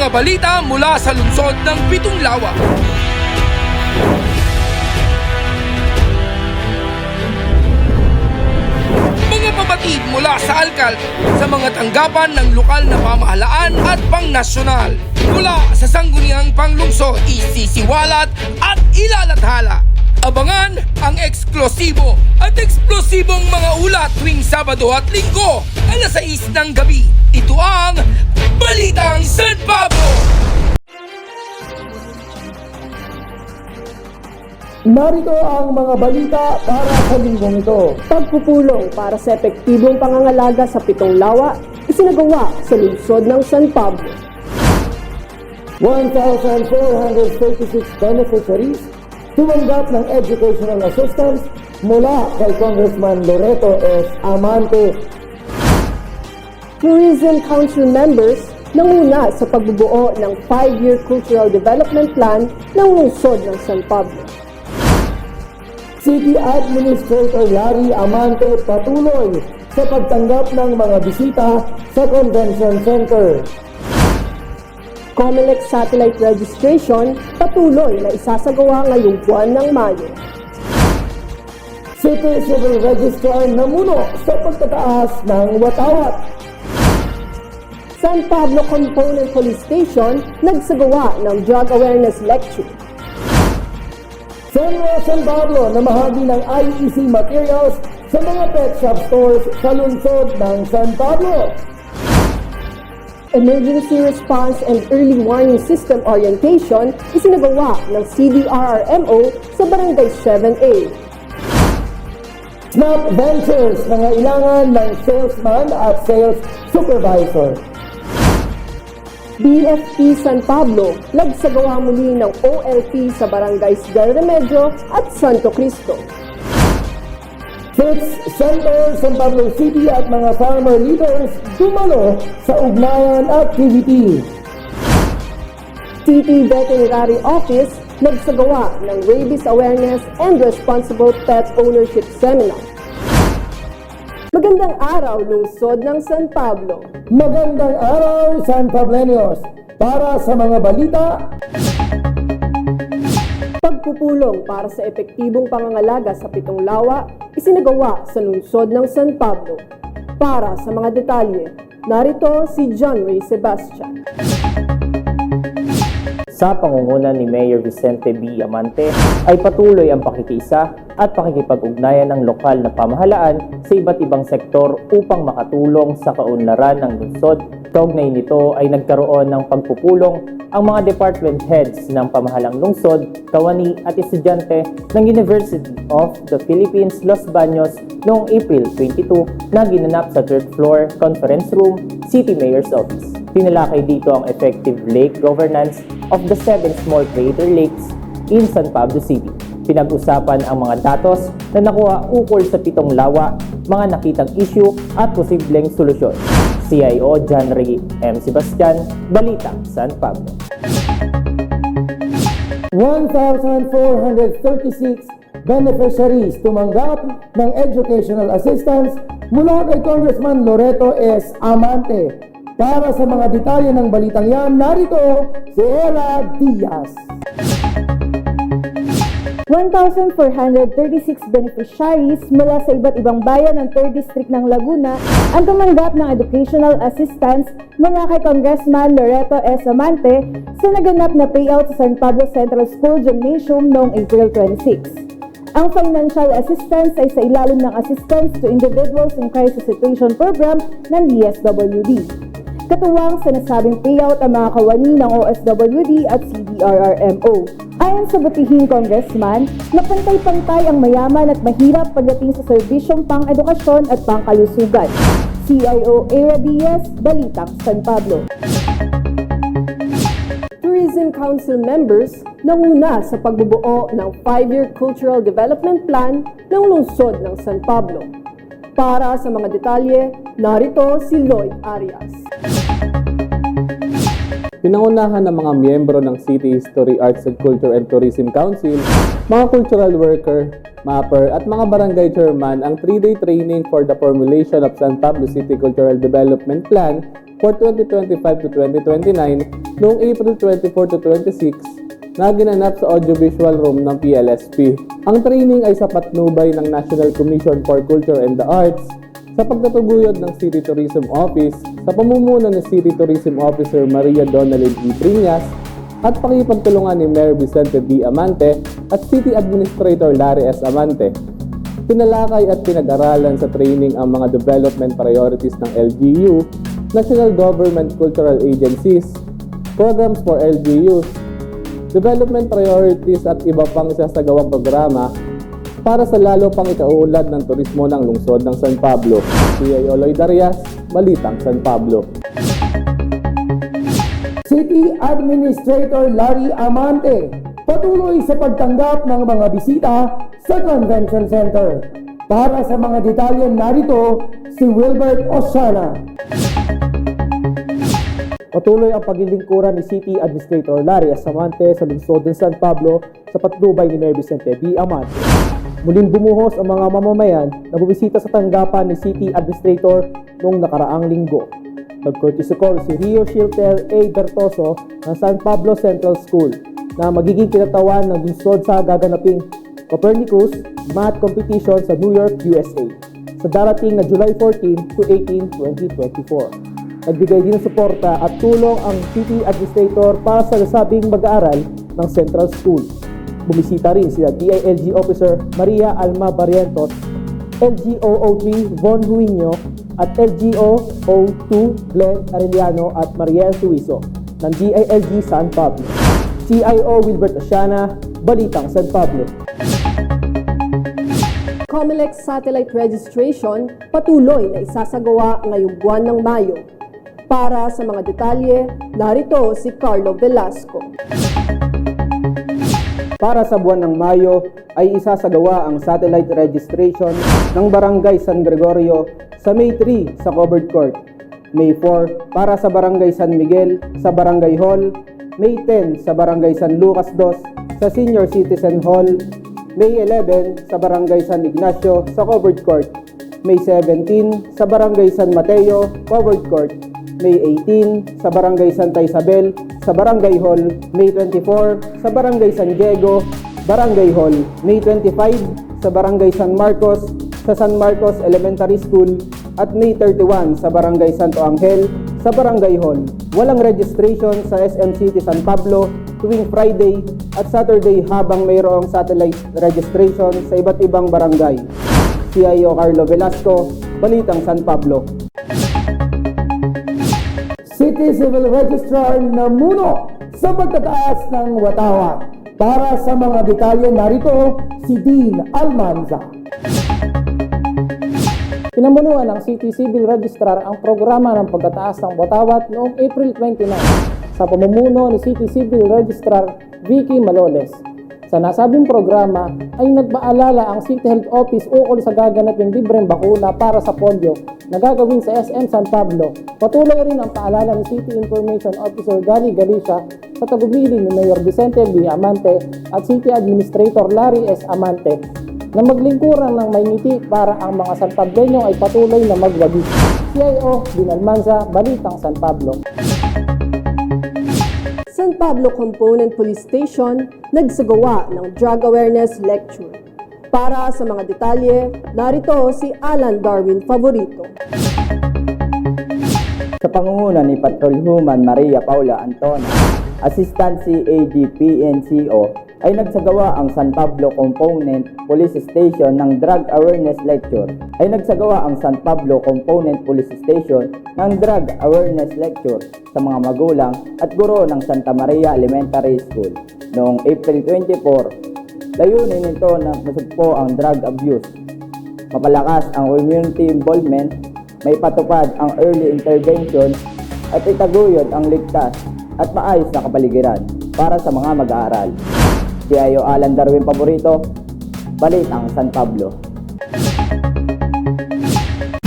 Mga balita mula sa lungsod ng Pitong Lawa. Mga pabatid mula sa alkal sa mga tanggapan ng lokal na pamahalaan at pangnasyonal. Mula sa sangguniang panglungsod, isisiwalat at ilalathala. Abangan ang eksklusibo at eksplosibong mga ulat tuwing Sabado at Linggo, alas 6 ng gabi. Ito ang Balitang San Pablo! Narito ang mga balita para sa linggong ito. Pagpupulong para sa epektibong pangangalaga sa Pitong Lawa, isinagawa sa lungsod ng San Pablo. 1,436 beneficiaries tumanggap ng educational assistance mula kay Congressman Loreto S. Amante. Tourism Council members nanguna sa pagbubuo ng 5-year Cultural Development Plan ng lungsod ng San Pablo. City Administrator Larry Amante patuloy sa pagtanggap ng mga bisita sa Convention Center. COMELEC satellite registration patuloy na isasagawa ngayong buwan ng Mayo. City Civil Registrar namuno sa pagtataas ng watawat. San Pablo Component Police Station nagsagawa ng Drug Awareness Lecture. Senro San Pablo na mahagi ng IEC materials sa mga pet shop stores sa lungsod ng San Pablo. Emergency Response and Early Warning System Orientation isinagawa ng CDRRMO sa Barangay 7A. Snap Ventures nangailangan ng salesman at sales supervisor. BFP San Pablo nagsagawa muli ng OLP sa Barangays Del Remedio at Santo Cristo. Fitz Center, San Pablo City at mga farmer leaders dumalo sa ugnayan activity. City Veterinary Office nagsagawa ng Rabies Awareness and Responsible Pet Ownership Seminar. Magandang araw, lungsod ng San Pablo. Magandang araw, San Pableños. Para sa mga balita, pagpupulong para sa epektibong pangangalaga sa Pitong Lawa, isinagawa sa lungsod ng San Pablo. Para sa mga detalye, narito si John Ray Sebastian. Sa pangunguna ni Mayor Vicente B. Amante ay patuloy ang pakikiisa at pakikipag-ugnayan ng lokal na pamahalaan sa iba't ibang sektor upang makatulong sa kaunlaran ng lungsod. Kaugnay nito ay nagkaroon ng pagpupulong ang mga department heads ng pamahalang lungsod, kawani at estudyante ng University of the Philippines, Los Baños noong April 22 na ginanap sa 3rd floor conference room, City Mayor's Office. Pinalakay dito ang effective lake governance of the 7 small crater lakes in San Pablo City. Pinag-usapan ang mga datos na nakuha ukol sa Pitong Lawa, mga nakitang issue at posibleng solusyon. CIO John Ray M. Sebastian, Balitang San Pablo. 1,436 beneficiaries tumanggap ng educational assistance mula kay Congressman Loreto S. Amante. Para sa mga detalye ng balitang yan, narito si Ella Diaz. 1,436 beneficiaries mula sa iba't ibang bayan ng 3rd District ng Laguna ang tumanggap ng educational assistance mula kay Congressman Loreto S. Amante sa naganap na payout sa San Pablo Central School Gymnasium noong April 26. Ang financial assistance ay sa ilalim ng Assistance to Individuals in Crisis Situation Program ng DSWD. Katuwang sa nasabing payout ang mga kawani ng OSWD at CDRRMO. Ayon sa butihing congressman, na pantay-pantay ang mayaman at mahirap pagdating sa serbisyong pang-edukasyon at pangkalusugan. CIO Era Diaz, Balitang San Pablo. Tourism Council members nanguna sa pagbubuo ng 5-year Cultural Development Plan ng lungsod ng San Pablo. Para sa mga detalye, narito si Lloyd Arias. Pinangunahan ng mga miyembro ng City History, Arts and Culture and Tourism Council, mga cultural worker, mapper at mga barangay chairman ang 3-day training for the formulation of San Pablo City Cultural Development Plan for 2025 to 2029 noong April 24 to 26 na ginanap sa audiovisual room ng PLSP. Ang training ay sa patnubay ng National Commission for Culture and the Arts sa pagtatuguyod ng City Tourism Office sa pamumuno ni City Tourism Officer Maria Donalyn E. Priñas at pakipagtulungan ni Mayor Vicente B. Amante at City Administrator Larry S. Amante. Pinalakay at pinag-aralan sa training ang mga development priorities ng LGU, National Government Cultural Agencies, programs for LGUs, development priorities at iba pang isasagawang programa para sa lalo pang ikauunlad ng turismo ng lungsod ng San Pablo. C.I. Oloy Darias, Balitang San Pablo. City Administrator Larry Amante patuloy sa pagtanggap ng mga bisita sa Convention Center. Para sa mga detalye narito, si Wilbert Oshana. Patuloy ang paglilingkuran ni City Administrator Larry S. Amante sa lungsod ng San Pablo sa patnubay ni Mayor Vicente B. Amante. Muling bumuhos ang mga mamamayan na bumisita sa tanggapan ni City Administrator noong nakaraang linggo. Nag-courtesy call si Rio Shilter A. Bertoso ng San Pablo Central School na magiging kinatawan ng lungsod sa gaganaping Copernicus Math Competition sa New York, USA sa darating na July 14 to 18, 2024. Nagbigay din ng suporta at tulong ang City Administrator para sa nasabing mag-aaral ng Central School. Bumisita rin sila DILG Officer Maria Alma Barrientos, LGO03 Von Huinyo at LGO02 Glenn Arellano at Mariel Suizo ng DILG San Pablo. CIO Wilbert Oshana, Balitang San Pablo. COMELEC satellite registration patuloy na isasagawa ngayong buwan ng Mayo. Para sa mga detalye, narito si Carlo Velasco. Para sa buwan ng Mayo ay isasagawa ang satellite registration ng Barangay San Gregorio sa May 3 sa Covered Court, May 4 para sa Barangay San Miguel sa Barangay Hall, May 10 sa Barangay San Lucas 2 sa Senior Citizen Hall, May 11 sa Barangay San Ignacio sa Covered Court, May 17 sa Barangay San Mateo, Covered Court, May 18 sa Barangay Santa Isabel sa Barangay Hall, May 24 sa Barangay San Diego, Barangay Hall, May 25 sa Barangay San Marcos sa San Marcos Elementary School at May 31 sa Barangay Santo Angel sa Barangay Hall. Walang registration sa SM City San Pablo tuwing Friday at Saturday habang mayroong satellite registration sa iba't ibang barangay. CIO Carlo Velasco, Balitang San Pablo. City Civil Registrar Namuno sa pagtataas ng watawat. Para sa mga detalye narito, si Dean Almanza. Pinamunuan ng City Civil Registrar ang programa ng pagtataas ng watawat noong April 29 sa pamumuno ni City Civil Registrar Vicky Maloles. Sa nasabing programa ay nagpaalala ang City Health Office ukol sa gaganaping libreng bakuna para sa polio na gagawin sa SM San Pablo. Patuloy rin ang paalala ni City Information Officer Gary Galicia sa tagubilin ni Mayor Vicente B. Amante at City Administrator Larry S. Amante na maglingkuran ng may ngiti para ang mga San Pableño ay patuloy na magwagi. CIO Dinalmanza, Balitang San Pablo. San Pablo Component Police Station nagsagawa ng Drug Awareness Lecture. Para sa mga detalye, narito si Alan Darwin Favorito. Sa pangunguna ni Patrolwoman Maria Paula Antona, Assistant CAD-PNCO, ay nagsagawa ang San Pablo Component Police Station ng Drug Awareness Lecture. Ang San Pablo Component Police Station ng Drug Awareness Lecture sa mga magulang at guro ng Santa Maria Elementary School noong April 24. Layunin nito na masugpo ang drug abuse, mapalakas ang community involvement, may patupad ang early intervention at itaguyod ang ligtas at maayos na kapaligiran para sa mga mag-aaral. CIO Alan Darwin Favorito, Balitang San Pablo.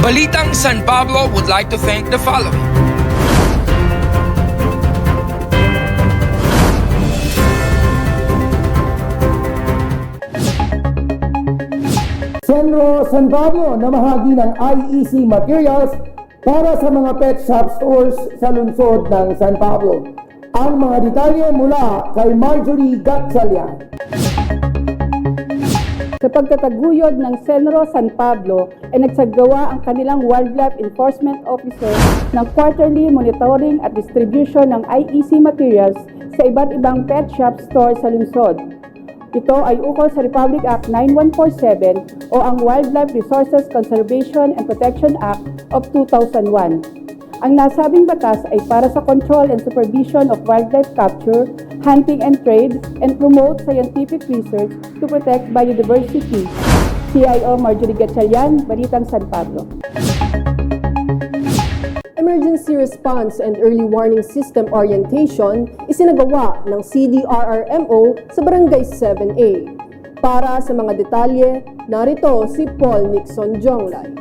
Balitang San Pablo would like to thank the following: Senro San Pablo na mahagi ng IEC materials para sa mga pet shop stores sa lungsod ng San Pablo. Ang mga detalye mula kay Marjorie Gatchalian. Sa pagtataguyod ng Senro San Pablo ay nagsagawa ang kanilang Wildlife Enforcement Officer ng quarterly monitoring at distribution ng IEC materials sa iba't ibang pet shop store sa lungsod. Ito ay ukol sa Republic Act 9147 o ang Wildlife Resources Conservation and Protection Act of 2001. Ang nasabing batas ay para sa control and supervision of wildlife capture, hunting and trade, and promote scientific research to protect biodiversity. CIO Marjorie Gatchalian, Balitang San Pablo. Emergency Response and Early Warning System Orientation isinagawa ng CDRRMO sa Barangay 7A. Para sa mga detalye, narito si Paul Nixon Jonglay.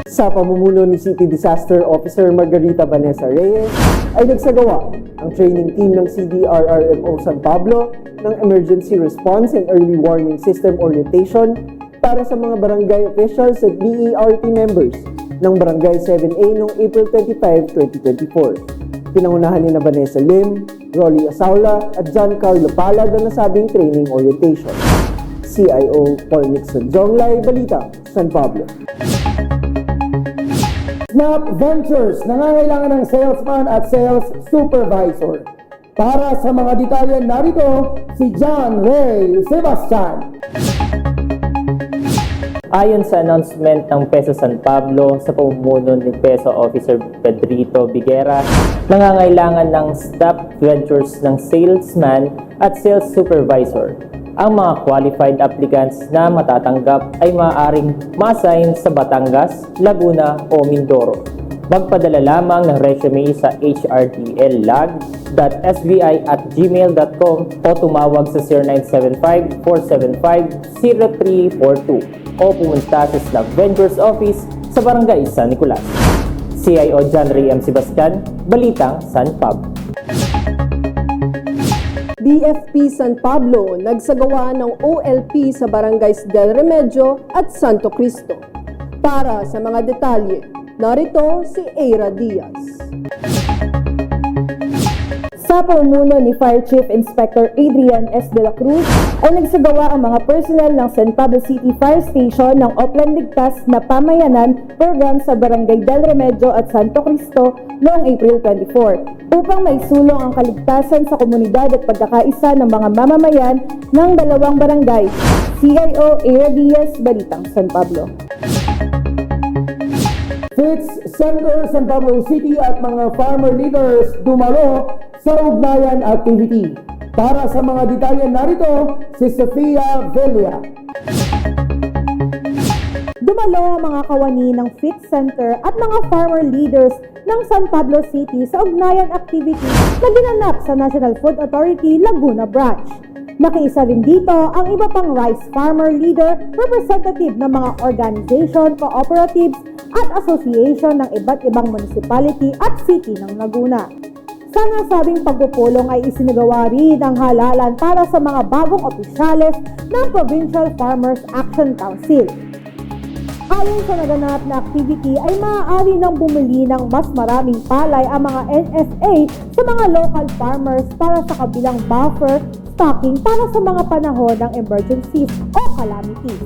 Sa pamumuno ni City Disaster Officer Margarita Vanessa Reyes, ay nagsagawa ang training team ng CDRRMO San Pablo ng Emergency Response and Early Warning System Orientation para sa mga barangay officials at BERT members ng Barangay 7A noong April 25, 2024. Pinangunahan ni Vanessa Lim, Rolly Asaula at John Carlo Palad ang nasabing training orientation. CIO Paul Nixon Jonglay, Balita, San Pablo. Snap Ventures nangangailangan ng salesman at sales supervisor. Para sa mga detalye narito, si John Ray Sebastian. Ayon sa announcement ng PESO San Pablo sa pamumuno ni PESO Officer Pedrito Biguera, nangangailangan ng Snap Ventures ng salesman at sales supervisor. Ang mga qualified applicants na matatanggap ay maaaring ma-assign sa Batangas, Laguna o Mindoro. Magpadala lamang ng resume sa hrdllag.sbi@gmail.com o tumawag sa 0975-475-0342 o pumunta sa Snap Ventures Office sa Barangay San Nicolas. CIO John Ray M. Sebastian, Balitang San Pablo. BFP San Pablo nagsagawa ng OLP sa Barangays Del Remedio at Santo Cristo. Para sa mga detalye, narito si Eira Diaz. Sa pamumuno ni Fire Chief Inspector Adrian S. De La Cruz, ay nagsagawa ang mga personnel ng San Pablo City Fire Station ng Oplan Ligtas na Pamayanan program sa Barangay Del Remedio at Santo Cristo noong April 24 upang maisulong ang kaligtasan sa komunidad at pagkakaisa ng mga mamamayan ng dalawang barangay. CIO Eira Diaz, Balitang San Pablo. Fitz Center San Pablo City at mga farmer leaders dumalo sa ugnayan activity. Para sa mga detalye narito, si Sofia Velia. Dumalo ang mga kawani ng Fitz Center at mga farmer leaders ng San Pablo City sa ugnayan activity na ginanap sa National Food Authority Laguna Branch. Nakiisa rin dito ang iba pang rice farmer leader, representative ng mga organization, cooperatives at association ng iba't ibang municipality at city ng Laguna. Sa nasabing pagpupulong ay isinagawa rin ang halalan para sa mga bagong opisyales ng Provincial Farmers Action Council. Ayon sa naganap na activity ay maaari nang bumili ng mas maraming palay ang mga NFA sa mga local farmers para sa kabilang buffer stocking para sa mga panahon ng emergencies o calamities.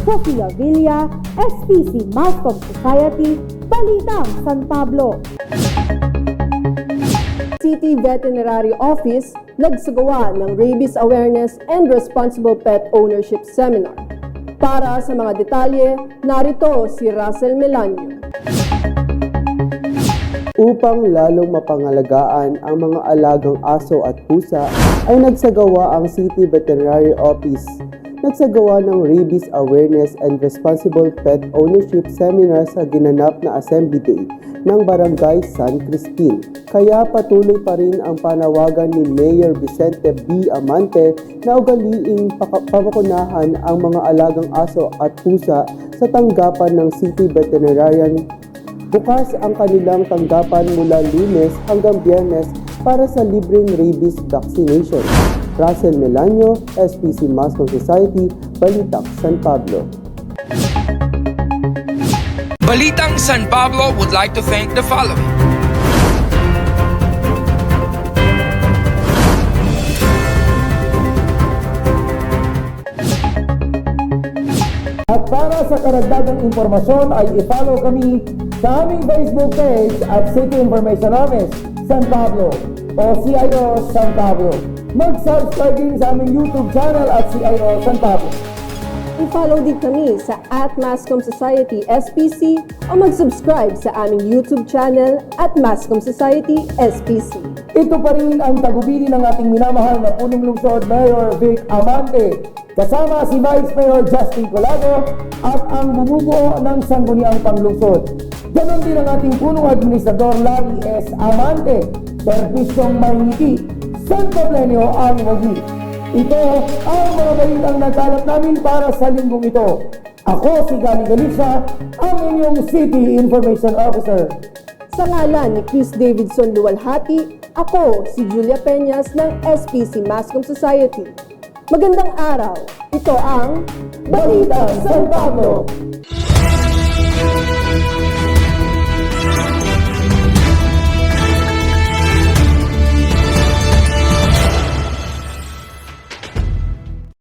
Sofia Villa, SPC Mascom Society, Balitang San Pablo. City Veterinary Office nagsagawa ng Rabies Awareness and Responsible Pet Ownership Seminar. Para sa mga detalye, narito si Russell Melanio. Upang lalong mapangalagaan ang mga alagang aso at pusa, ay nagsagawa ang City Veterinary Office. Nagsagawa ng Rabies Awareness and Responsible Pet Ownership Seminar sa ginanap na Assembly Day ng Barangay San Crispin. Kaya patuloy pa rin ang panawagan ni Mayor Vicente B. Amante na ugaliing pabakunahan ang mga alagang aso at pusa sa tanggapan ng City Veterinarian. Bukas ang kanilang tanggapan mula Lunes hanggang Biyernes para sa libreng rabies vaccination. Russell Melanio, SPC Mascom Society, Balitang San Pablo. Balitang San Pablo would like to thank the following. At para sa karagdagang impormasyon ay i-follow kami sa aming Facebook page at City Information Office, San Pablo o CIO San Pablo. Mag-subscribe din sa aming YouTube channel at CIO San Pablo. I-follow din kami sa @Mascom Society SPC o mag-subscribe sa aming YouTube channel @Mascom Society SPC. Ito pa rin ang tagubilin ng ating minamahal na punong lungsod Mayor Vic Amante, kasama si Vice Mayor Justin Colago at ang bumubuo ng sangguniang panglungsod. Ganon din ang ating punong administrador Larry S. Amante, serbisyong mahiniti, San Poblenio ang wagi. Ito ang mga balitang nagkalap namin para sa linggong ito. Ako si Gali Galicia, ang inyong City Information Officer. Sa ngalan ni Chris Davidson Luwalhati, ako si Julia Peñas ng SPC Mascom Society. Magandang araw! Ito ang Balitang San Pablo!